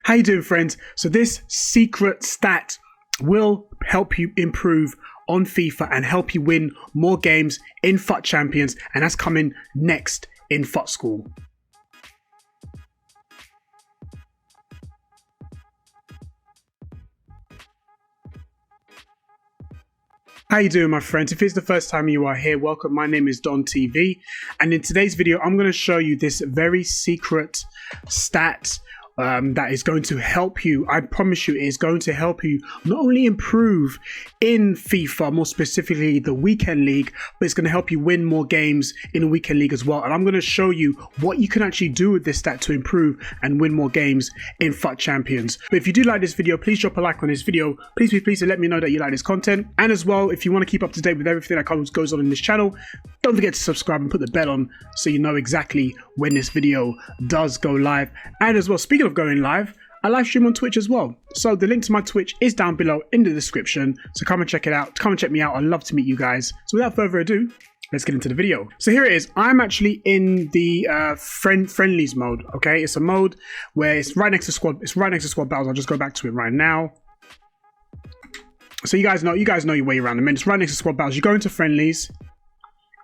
How you doing, friends? So this secret stat will help you improve on FIFA and help you win more games in FUT Champions, and that's coming next in FUT School. How you doing, my friends? If it's the first time you are here, welcome. My name is Don TV, and in today's video I'm going to show you this very secret stat that is going to help you. I promise you, it is going to help you not only improve in FIFA, more specifically the weekend league, but it's going to help you win more games in the weekend league as well. And I'm going to show you what you can actually do with this stat to improve and win more games in FUT Champions. But if you do like this video, please drop a like on this video. Please to let me know that you like this content. And as well, if you want to keep up to date with everything that goes on in this channel, don't forget to subscribe and put the bell on so you know exactly when this video does go live. And as well, speaking of going live, I live stream on Twitch as well. So the link to my Twitch is down below in the description. So come and check it out. Come and check me out. I'd love to meet you guys. So without further ado, let's get into the video. So here it is. I'm actually in the friendlies mode. Okay, it's a mode where it's right next to squad. It's right next to squad battles. I'll just go back to it right now. So you guys know your way around. I mean, it's right next to squad battles. You go into friendlies,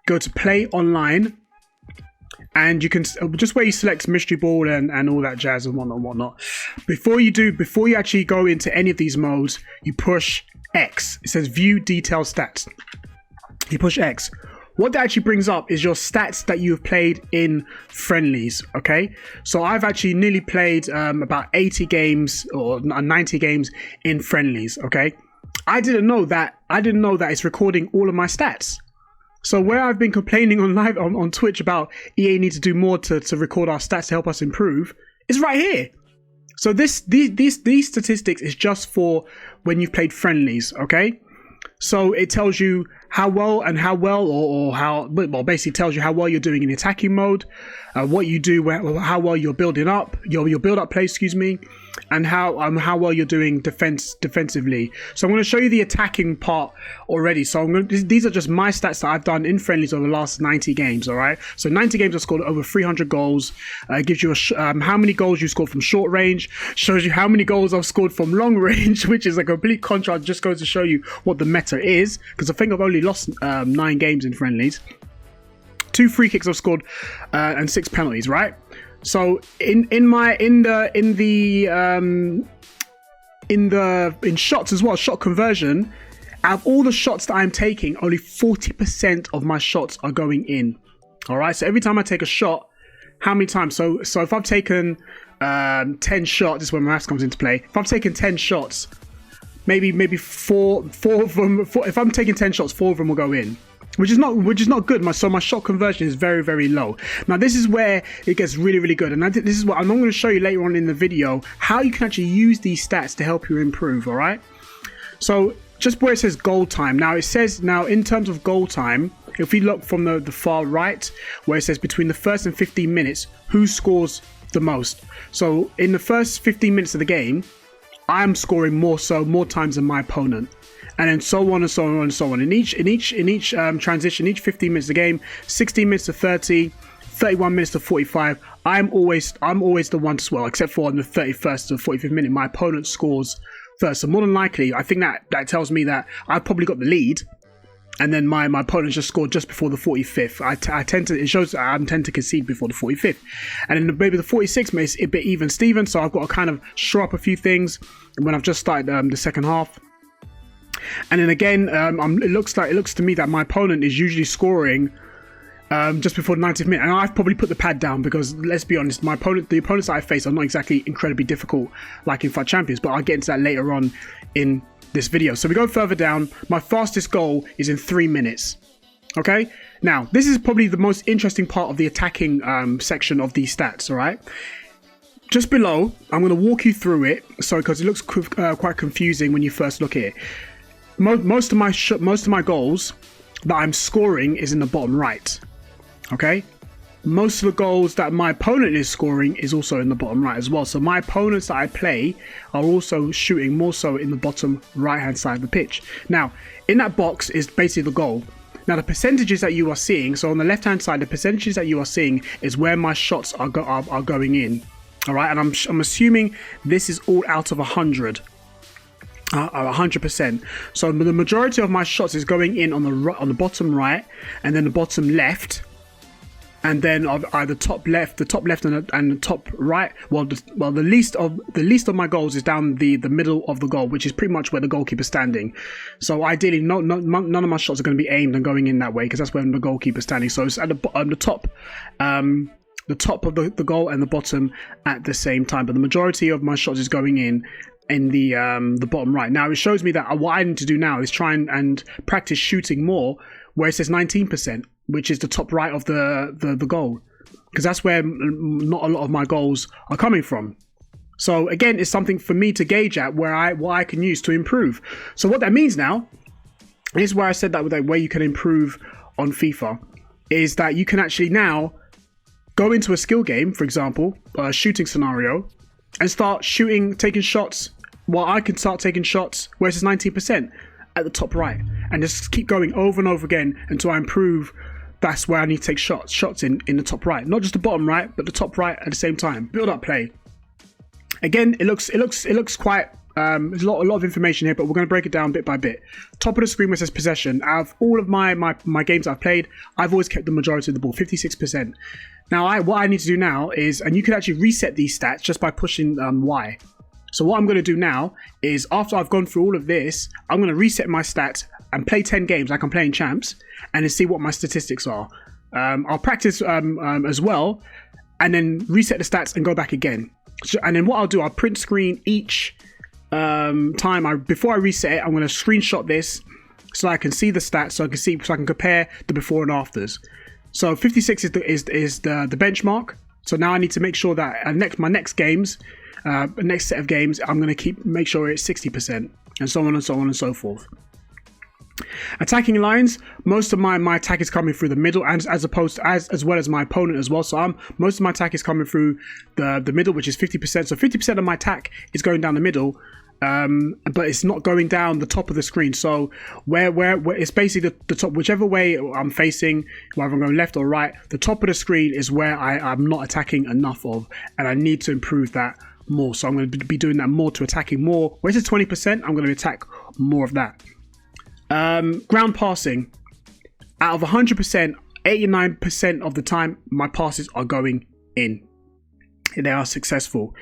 go to play online, and you can just where you select mystery ball and all that jazz and whatnot. Before you actually go into any of these modes, you push X. It says view detailed stats. You push X. What that actually brings up is your stats that you've played in friendlies. Okay, so I've actually nearly played about 80 games or 90 games in friendlies. Okay, I didn't know that it's recording all of my stats. So where I've been complaining on Twitch about EA need to do more to record our stats to help us improve, is right here. So these statistics is just for when you've played friendlies, okay? So it tells you how well basically tells you how well you're doing in attacking mode, what you do, how well you're building up, your build-up play, excuse me, and how well you're doing defensively. So I'm going to show you the attacking part already. So these are just my stats that I've done in friendlies over the last 90 games. All right. So 90 games, I've scored over 300 goals. It gives you how many goals you scored from short range. Shows you how many goals I've scored from long range, which is a complete contrast. Just goes to show you what the meta is, because I think I've only lost 9 games in friendlies. 2 free kicks I've scored and 6 penalties. Right. So in shots as well, shot conversion, out of all the shots that I'm taking, only 40% of my shots are going in. All right. So every time I take a shot, how many times? So if I've taken 10 shots, this is where my maths comes into play. If I've taken 10 shots, maybe four of them. If I'm taking 10 shots, 4 of them will go in. Which is not good. So my shot conversion is very, very low. Now this is where it gets really, really good, and this is what I'm going to show you later on in the video, how you can actually use these stats to help you improve. All right. So just where it says goal time. Now it says in terms of goal time, if we look from the far right, where it says between the first and 15 minutes, who scores the most. So in the first 15 minutes of the game, I'm scoring more times than my opponent. And then so on and so on and so on. In each transition, each 15 minutes of the game, 16 minutes to 30, 31 minutes to 45, I'm always the one to score, except for on the 31st to 45th minute, my opponent scores first. So more than likely, I think that tells me that I probably got the lead, and then my opponent just scored just before the 45th. It shows that I tend to concede before the 45th, and then maybe the 46th makes it a bit even Steven. So I've got to kind of shore up a few things when I've just started the second half. And then again, it looks to me that my opponent is usually scoring just before the 90th minute, and I've probably put the pad down because, let's be honest, the opponents that I face are not exactly incredibly difficult like in FUT Champions, but I'll get into that later on in this video. So we go further down. My fastest goal is in 3 minutes. Okay, now this is probably the most interesting part of the attacking section of these stats. All right. Just below, I'm going to walk you through it, because it looks quite confusing when you first look at it. Most of my goals that I'm scoring is in the bottom right. Okay, most of the goals that my opponent is scoring is also in the bottom right as well. So my opponents that I play are also shooting more so in the bottom right hand side of the pitch. Now in that box is basically the goal. Now the percentages that you are seeing, so on the left hand side, the percentages that you are seeing is where my shots are going in. All right, and I'm assuming this is all out of 100. 100%. So the majority of my shots is going in on the bottom right, and then the bottom left, and then either top left, and the top right. Well, the least of my goals is down the middle of the goal, which is pretty much where the goalkeeper's standing. So ideally, none of my shots are going to be aimed and going in that way, because that's where the goalkeeper's standing. So it's at the top. The top of the goal and the bottom at the same time, but the majority of my shots is going in the bottom right. Now it shows me that what I need to do now is try and practice shooting more, where it says 19%, which is the top right of the goal, because that's where not a lot of my goals are coming from. So again, it's something for me to gauge at what I can use to improve. So what that means now is where I said that where you can improve on FIFA is that you can actually now go into a skill game, for example, a shooting scenario, and start taking shots. Well, I can start taking shots where it says 19% at the top right, and just keep going over and over again until I improve. That's where I need to take shots in the top right, not just the bottom right, but the top right at the same time. Build up play. Again, it looks quite. There's a lot of information here, but we're going to break it down bit by bit. Top of the screen where it says possession. Out of all of my games I've played, I've always kept the majority of the ball, 56%. Now, what I need to do now is, and you can actually reset these stats just by pushing Y. So what I'm going to do now is, after I've gone through all of this, I'm going to reset my stats and play 10 games like I'm playing champs, and then see what my statistics are. I'll practice as well, and then reset the stats and go back again. And then what I'll do, I'll print screen each time before I reset it. I'm going to screenshot this so I can see the stats, so I can compare the before and afters. So 56 is the benchmark. So now I need to make sure that my next set of games, I'm going to make sure it's 60%, and so on and so on and so forth. Attacking lines, most of my attack is coming through the middle, and as well as my opponent as well. So most of my attack is coming through the middle, which is 50%. So 50% of my attack is going down the middle, but it's not going down the top of the screen. So where it's basically the top, whichever way I'm facing, whether I'm going left or right, the top of the screen is where I'm not attacking enough of, and I need to improve that more. So I'm going to be doing that more, to attacking more. Where it's 20%, I'm going to attack more of that. Ground passing, out of 100%, 89% of the time my passes are going in. They are successful.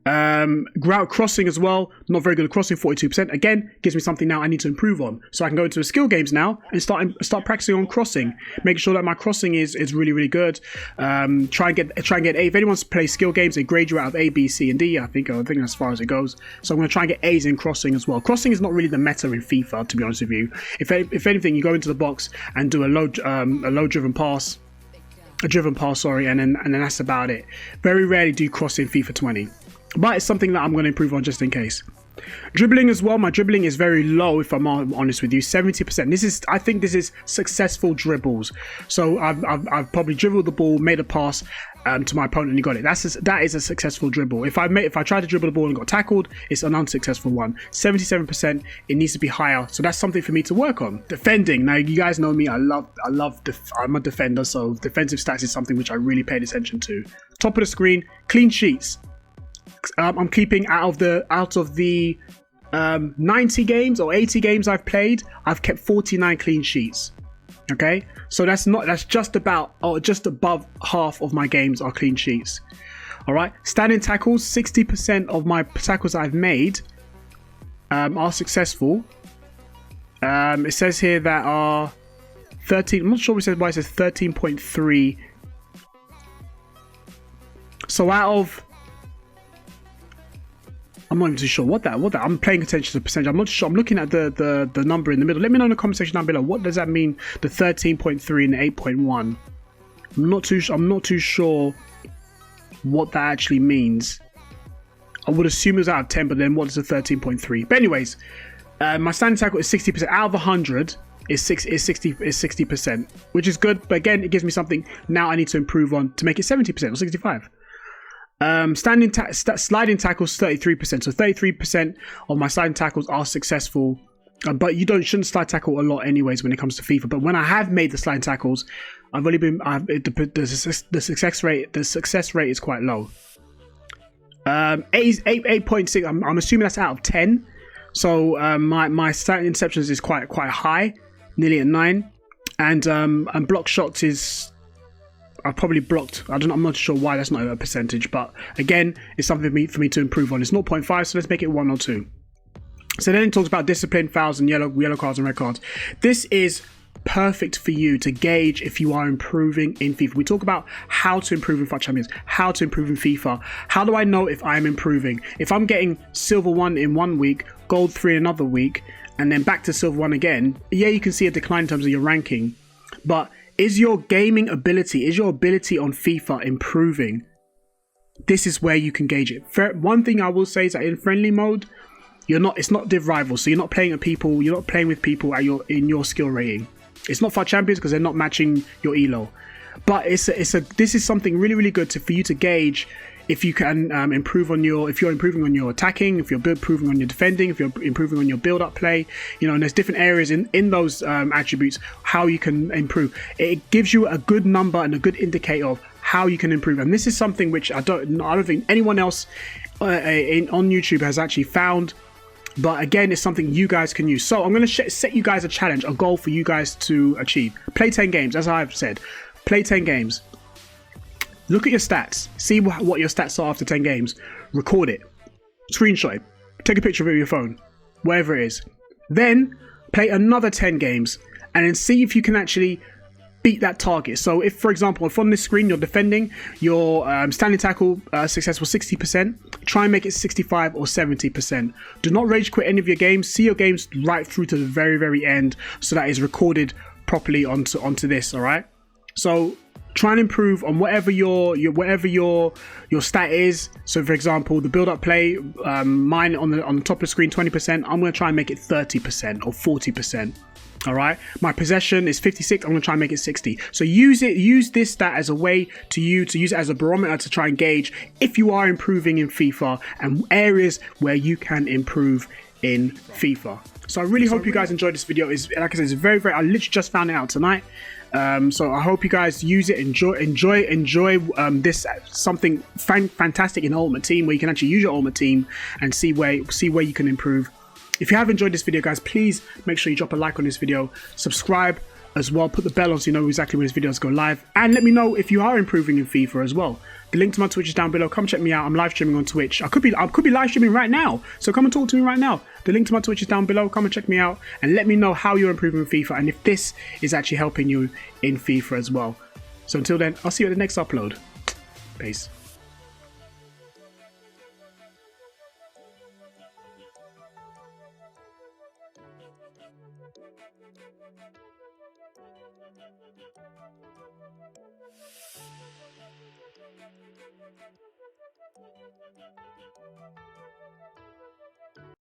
Ground crossing as well, not very good at crossing, 42%. Again, gives me something now I need to improve on. So I can go into the skill games now and start practicing on crossing, making sure that my crossing is really, really good. Try and get A. If anyone plays skill games, they grade you out of A, B, C, and D. I think as far as it goes. So I'm going to try and get A's in crossing as well. Crossing is not really the meta in FIFA, to be honest with you. If anything, you go into the box and do a low driven pass. And then that's about it. Very rarely do cross in FIFA 20. But it's something that I'm going to improve on just in case. Dribbling as well. My dribbling is very low, if I'm honest with you, 70%. I think this is successful dribbles. So I've probably dribbled the ball, made a pass to my opponent, and he got it. That is a successful dribble. If I try to dribble the ball and got tackled, it's an unsuccessful one. 77%. It needs to be higher. So that's something for me to work on. Defending. Now you guys know me. I'm a defender, so defensive stats is something which I really paid attention to. Top of the screen, clean sheets. I'm keeping out of the 90 games or 80 games I've played, I've kept 49 clean sheets. Okay, so that's just above half of my games are clean sheets. All right, standing tackles, 60% of my tackles I've made are successful. It says here that are 13. I'm not sure why it says 13.3. So out of, I'm not even too sure what that. I'm paying attention to the percentage. I'm not sure. I'm looking at the number in the middle. Let me know in the comment section down below. What does that mean? The 13.3 and the 8.1. I'm not too sure what that actually means. I would assume it was out of 10, but then what is the 13.3? But anyways, my standing tackle is 60%. Out of 100 is 60%, which is good. But again, it gives me something now I need to improve on to make it 70% or 65. Sliding tackles 33%. So 33% of my sliding tackles are successful, but you shouldn't slide tackle a lot anyways when it comes to FIFA. But when I have made the sliding tackles, the success rate is quite low. 8.6. I'm assuming that's out of 10. So my starting interceptions is quite high, nearly at 9, and block shots is, I've probably blocked. I'm not sure why that's not a percentage, but again, it's something for me to improve on. It's 0.5, so let's make it 1 or 2. So then it talks about discipline, fouls, and yellow cards and red cards. This is perfect for you to gauge if you are improving in FIFA. We talk about how to improve in FUT Champions, how to improve in FIFA. How do I know if I'm improving? If I'm getting silver 1 in 1 week, gold 3 another week, and then back to silver 1 again, yeah, you can see a decline in terms of your ranking. But is your gaming ability, is your ability on FIFA improving? This is where you can gauge it. One thing I will say is that in friendly mode, it's not Div Rivals, so you're not playing with people in your skill rating. It's not FUT Champions because they're not matching your elo. But this is something really good for you to gauge if you can if you're improving on your attacking, if you're improving on your defending, if you're improving on your build-up play, and there's different areas in those attributes how you can improve. It gives you a good number and a good indicator of how you can improve, and this is something which I don't think anyone else on YouTube has actually found. But again, it's something you guys can use. So I'm going to set you guys a challenge, a goal for you guys to achieve. Play 10 games, as I've said. Play 10 games. Look at your stats. See what your stats are after 10 games. Record it. Screenshot it. Take a picture of it with your phone. Wherever it is. Then play another 10 games. And then see if you can actually beat that target. So if, for example, if on this screen you're defending, your standing tackle success was 60%, try and make it 65 or 70%. Do not rage quit any of your games. See your games right through to the very end, so that is recorded properly onto this. All right. So try and improve on whatever your stat is. So for example, the build up play, mine on the top of the screen 20%. I'm going to try and make it 30% or 40%. All right, my possession is 56. I'm going to try and make it 60. So use this stat as a way to use it as a barometer to try and gauge if you are improving in FIFA and areas where you can improve in FIFA. So I really hope you guys enjoyed this video. Like I said, it's very I literally just found it out tonight. So I hope you guys use it, enjoy this something fantastic in Ultimate Team, where you can actually use your Ultimate Team and see where you can improve. If you have enjoyed this video, guys, please make sure you drop a like on this video, subscribe as well, put the bell on so you know exactly when this videos go live, and let me know if you are improving in FIFA as well. The link to my Twitch is down below. Come check me out. I'm live streaming on Twitch. I could be live streaming right now, so come and talk to me right now. The link to my Twitch is down below. Come and check me out and let me know how you're improving in FIFA and if this is actually helping you in FIFA as well. So until then, I'll see you at the next upload. Peace.